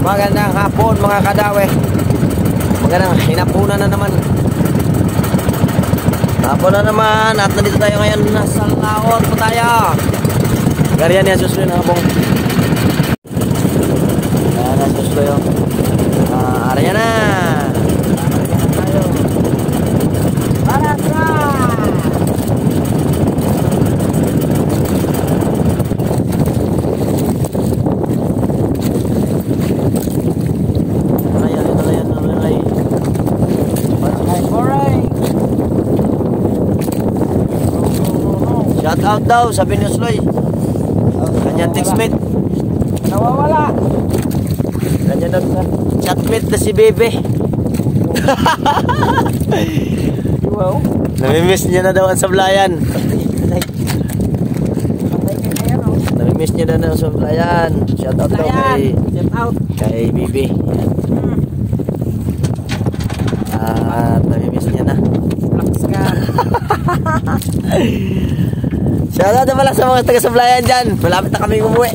Magandang hapon mga kadawe. Magandang hinapunan na naman. Hapon na naman. At nandito tayo ngayon. Nasa laot po tayo. Gariyan yan susuloy na habong. Ayan na susuloy yun. Araya na. Araya na tayo. Para sa shout out daw, sabi ni Osloy. Kanyang teammate nawawala. Kanyang chatmate na si Bebe. Wow. Namimiss niya na daw ang sablayan. Namimiss niya na ang sablayan. Shout out daw kay Bebe. At namimiss niya na. Shoutout na pala sa mga taga-sablayan dyan. Malapit na kami umuwi.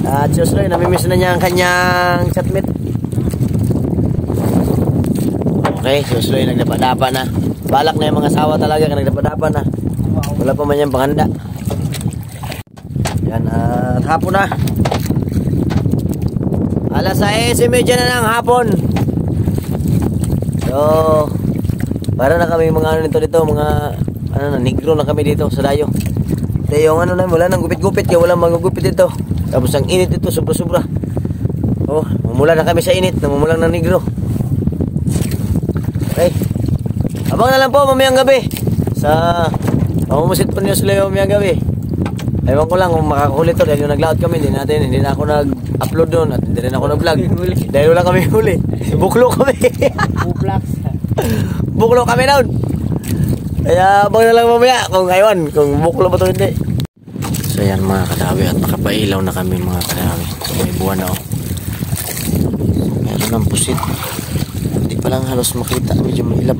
At Osloy, namimiss na niya ang kanyang chatmate. Okay, Osloy nagdapa-dapa na. Balak na yung mga asawa talaga na nagdapa-dapa na. Wala pa man yung panghanda. Yan, at hapon na. Alas 6:30 na ng hapon. So, para na kami mga ano nito dito, mga ano na, negro na kami dito sa dayo. Kaya yung ano na, wala nang gupit-gupit, kaya wala magugupit dito. Tapos ang init dito, sobra-sobra. Oh, mamula na kami sa init, namumulang ng negro. Okay. Abang na lang po mamayang gabi. Sa mamumusit po niyo sila yung mamayang gabi. Ewan ko lang kung makakakulit to dahil yung naglaot kami, hindi na ako nag-upload doon at hindi rin ako nag-vlog. Dahil wala kami huli. Buklo kami. Buklo kami doon. Kaya abang na lang mamaya kung ngayon, kung buklo ba ito hindi. So yan mga kadawi, at nakapailaw na kami mga kadawi. May buwan na oh. Meron ng pusit. Hindi pa lang halos makita, medyo mailap.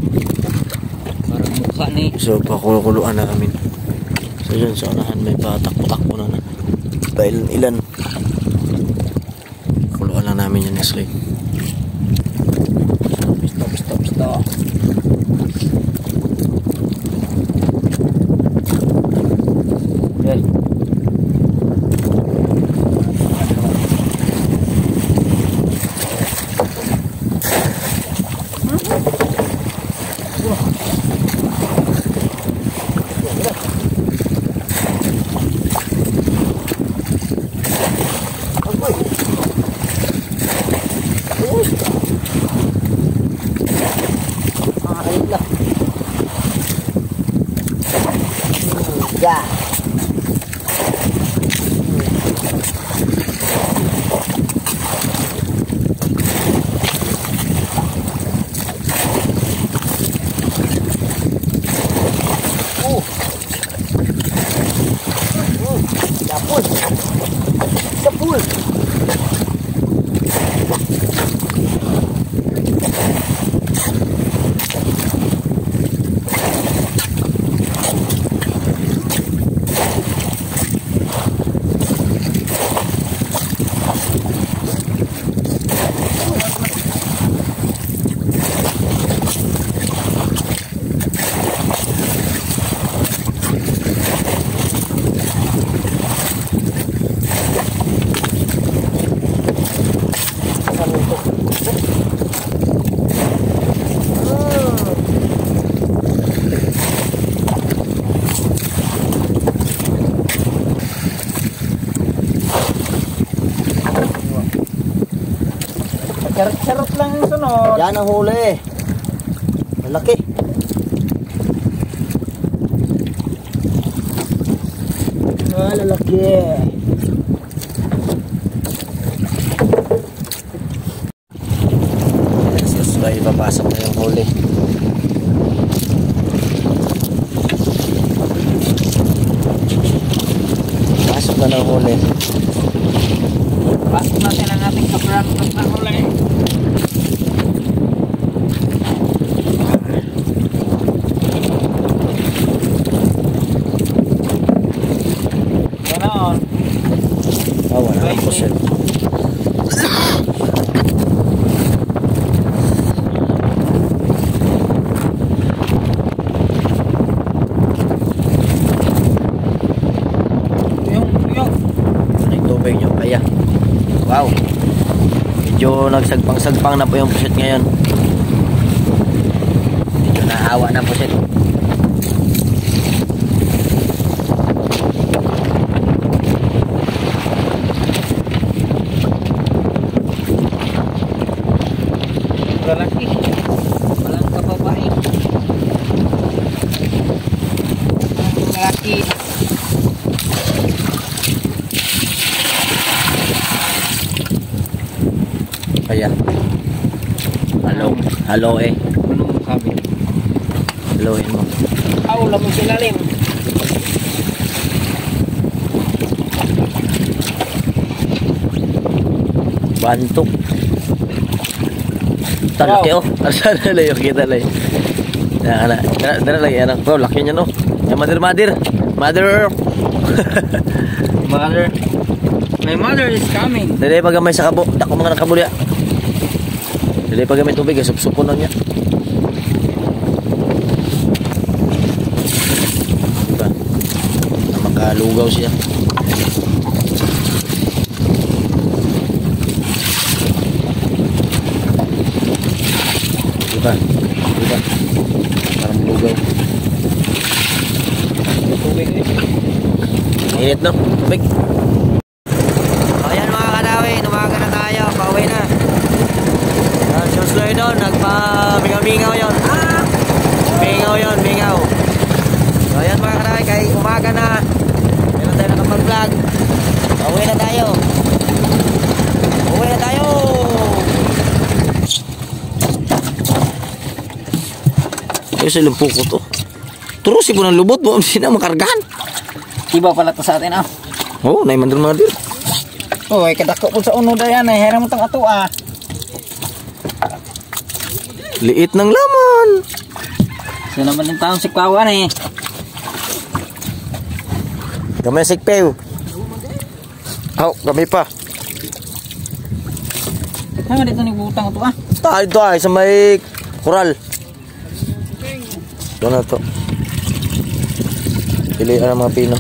Parang mukha ni. So pakuluan na kami. So yun, sa unahan may patakbo-takbo na. Ilan. Kuluan lang namin yan next week. Stop. Okay. Yeah. Kapul. Charot lang yung sunod. Yan ang huli. Malaki. Lalaki. Sabay ipapasok na yung huli. Pasok na ng huli. Pasok natin ang ating kabrang ng huli. Wala ang pusil. tubig nyo. Kaya, wow. Medyo nagsagpang-sagpang na po yung pusit ngayon. Medyo naawa na pusit. Lalaki. Walang kababae. Lalaki. Kaya. Halo eh. Anong sabi? Haloin mo. Wala mo silalim. Bantok. Talaki oh. Asa na lang yung kita lang. Dala lagi anak. Bro, laki niya no. Yung mother. Mother. My mother is coming. Dali pagamay sa kabo. Dako mga nakabo niya. Dali pagamay tubig. Sup-supon na niya. Diba? Na makalugaw siya. Diba? Parang lugaw. Tubig eh. Init no? Tubig. Ayan mga kadawi, umaga na tayo, pauwi na. Susloy doon, nagpa-mingaw-mingaw yun. Mingaw. So ayan mga kadawi, kay umaga na. Meron tayo nakapag-vlog. Pauwi na tayo. Yung sa lumpo ko to. Turusin ko ng lubot mo. Hindi na makargahan. Iba pala to sa atin ah. Oo, naimandir. Uy, kadako po sa uno dayan eh. Hera mo tang ato ah. Liit ng laman. So naman yung taong sikpawan eh. Gamay sikpew. Kami pa. Ano dito nagbutang ito ah? Tayo sa may kural. Doon na to. Pilihan ang mga pino.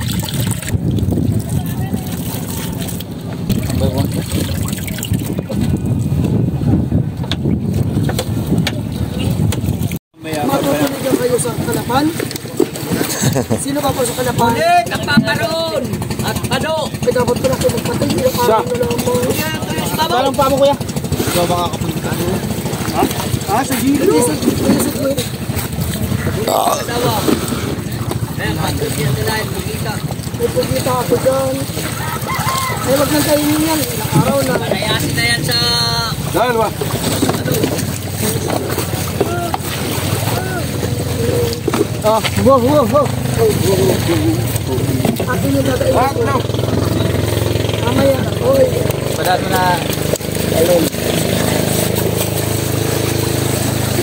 Matutuloy lang kayo sa Kalapan? Sino ba po sa Kalapan? Napaparoon! At ano? Ay, dapat ko na kayo magpatay. Siya. Parang pa mo kuya. Ikaw ba kakapunta ko? Ha? Sa Giro? Hindi sa Giro. May pagkita ako dyan. Ay, wag nang kainin yan. Ilang araw na. Palayasin na yan sa... Dahil ba? Wow. Akin yung dadain ko. Mamaya. Oy. Padaan mo na... Alon.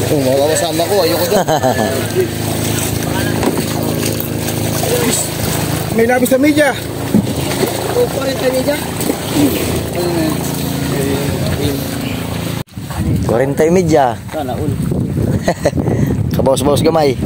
Makakasama ko. Ayoko dyan. May labis sa media. O, 40 media. 40 media. Sana ul. Kabawas-bawas gamay.